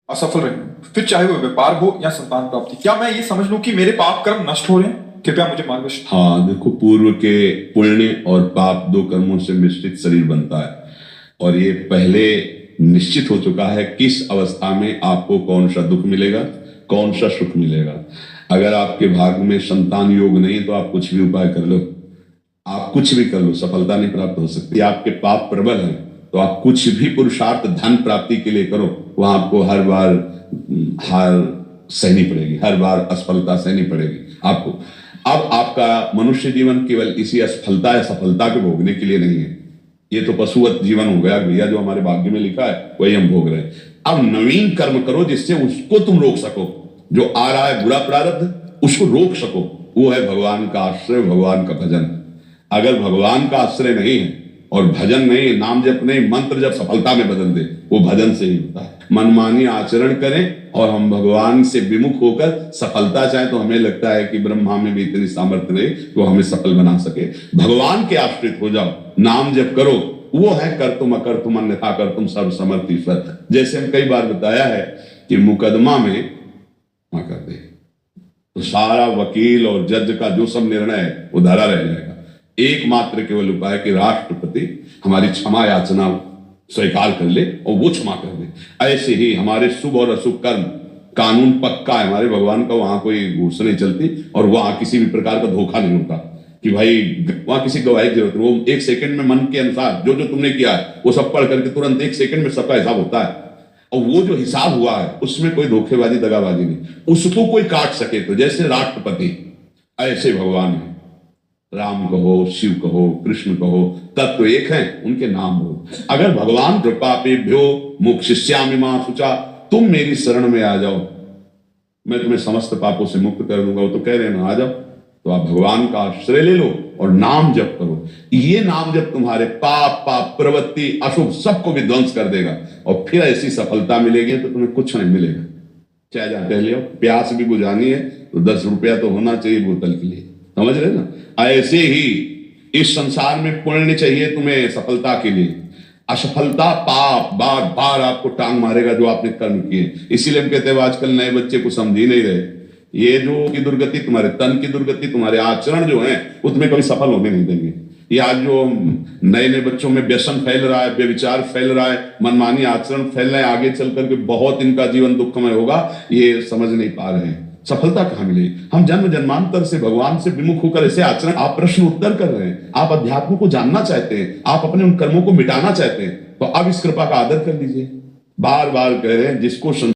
असफल रहे, फिर चाहे वो व्यापार हो या संतान प्राप्ति, क्या मैं ये समझ लूं कि मेरे पाप कर्म नष्ट हो रहे हैं? कृपया मुझे मार्गदर्शन। हाँ देखो, पूर्व के पुण्य और पाप दो कर्मों से मिश्रित शरीर बनता है और ये पहले निश्चित हो चुका है किस अवस्था में आपको कौन सा दुख मिलेगा, कौन सा सुख मिलेगा। अगर आपके भाग्य में संतान योग नहीं तो आप कुछ भी उपाय कर लो, आप कुछ भी कर लो, सफलता नहीं प्राप्त हो सकती। आपके पाप प्रबल हैं तो आप कुछ भी पुरुषार्थ धन प्राप्ति के लिए करो, वहां आपको हर बार हार सहनी पड़ेगी, हर बार असफलता सहनी पड़ेगी आपको। अब आपका मनुष्य जीवन केवल इसी असफलता या सफलता के भोगने के लिए नहीं है। ये तो पशुवत जीवन हो गया भैया, जो हमारे भाग्य में लिखा है वही हम भोग रहे हैं। अब नवीन कर्म करो जिससे उसको तुम रोक सको, जो आ रहा है बुरा प्रारब्ध उसको रोक सको। वो है भगवान का आश्रय, भगवान का भजन। अगर भगवान का आश्रय नहीं है और भजन नहीं है, नाम जप नहीं, मंत्र जब सफलता में बदल दे, वो भजन से ही होता है। मनमानी आचरण करें और हम भगवान से विमुख होकर सफलता चाहें तो हमें लगता है कि ब्रह्मा में भी इतनी सामर्थ्य नहीं तो हमें सफल बना सके। भगवान के आश्रित हो जाओ, नाम जप करो, वो है कर तुम अकर तुम अन्यथा कर तुम सर्व समर्थ ईश्वर। जैसे हम कई बार बताया है कि मुकदमा में कर दे तो सारा वकील और जज का जो सब निर्णय है वो धरा रह जाएगा। एकमात्र केवल उपाय कि राष्ट्रपति हमारी क्षमा याचना स्वीकार कर ले और वो क्षमा कर दे। ऐसे ही हमारे शुभ और अशुभ कर्म, कानून पक्का है हमारे भगवान का, वहां कोई घूस नहीं चलती और वहां किसी भी प्रकार का धोखा नहीं होता कि भाई वहां किसी गवाही की जरूरत नहीं। वो एक सेकंड में मन के अनुसार जो जो तुमने किया है वो सब पढ़ करके तुरंत एक सेकंड में सबका हिसाब होता है। और वो जो हिसाब हुआ है उसमें कोई धोखेबाजी दगाबाजी नहीं, उसको कोई काट सके। तो जैसे राष्ट्रपति ऐसे भगवान है, राम कहो, शिव कहो, कृष्ण कहो, तत्व एक हैं, उनके नाम हो। अगर भगवान कृपापेभ्यो मोक्षयिष्यामि मा शुचा, तुम मेरी शरण में आ जाओ, मैं तुम्हें समस्त पापों से मुक्त कर दूंगा। वो तो कह रहे हैं ना, आ जाओ। तो आप भगवान का आश्रय ले लो और नाम जप करो। ये नाम जप तुम्हारे पाप प्रवृत्ति अशुभ सबको विध्वंस कर देगा और फिर ऐसी सफलता मिलेगी तो तुम्हें कुछ नहीं मिलेगा। चाहे जहां कह लियो प्यास भी बुझानी है तो 10 रुपया तो होना चाहिए बोतल के लिए, समझ रहे ना। ऐसे ही इस संसार में पुण्य चाहिए तुम्हें सफलता के लिए, असफलता पाप बार बार आपको टांग मारेगा जो आपने कर्म किए। इसीलिए हम कहते हैं आजकल नए बच्चे को समझ ही नहीं रहे। ये जो की दुर्गति, तुम्हारे तन की दुर्गति, तुम्हारे आचरण जो है वो तुम्हें कभी सफल होने नहीं देंगे। ये आज जो नए नए बच्चों में व्यसन फैल रहा है, व्यभिचार फैल रहा है, मनमानी आचरण फैल रहे हैं, आगे चल करके बहुत इनका जीवन दुखमय होगा, ये समझ नहीं पा रहे हैं। सफलता कहां मिलेगी? हम जन्म जन्मांतर से भगवान से विमुख होकर ऐसे आचरण, आप प्रश्न उत्तर कर रहे हैं, आप अध्यात्म को जानना चाहते हैं, आप अपने उन कर्मों को मिटाना चाहते हैं, तो अब इस कृपा का आदर कर लीजिए। बार बार कह रहे हैं जिसको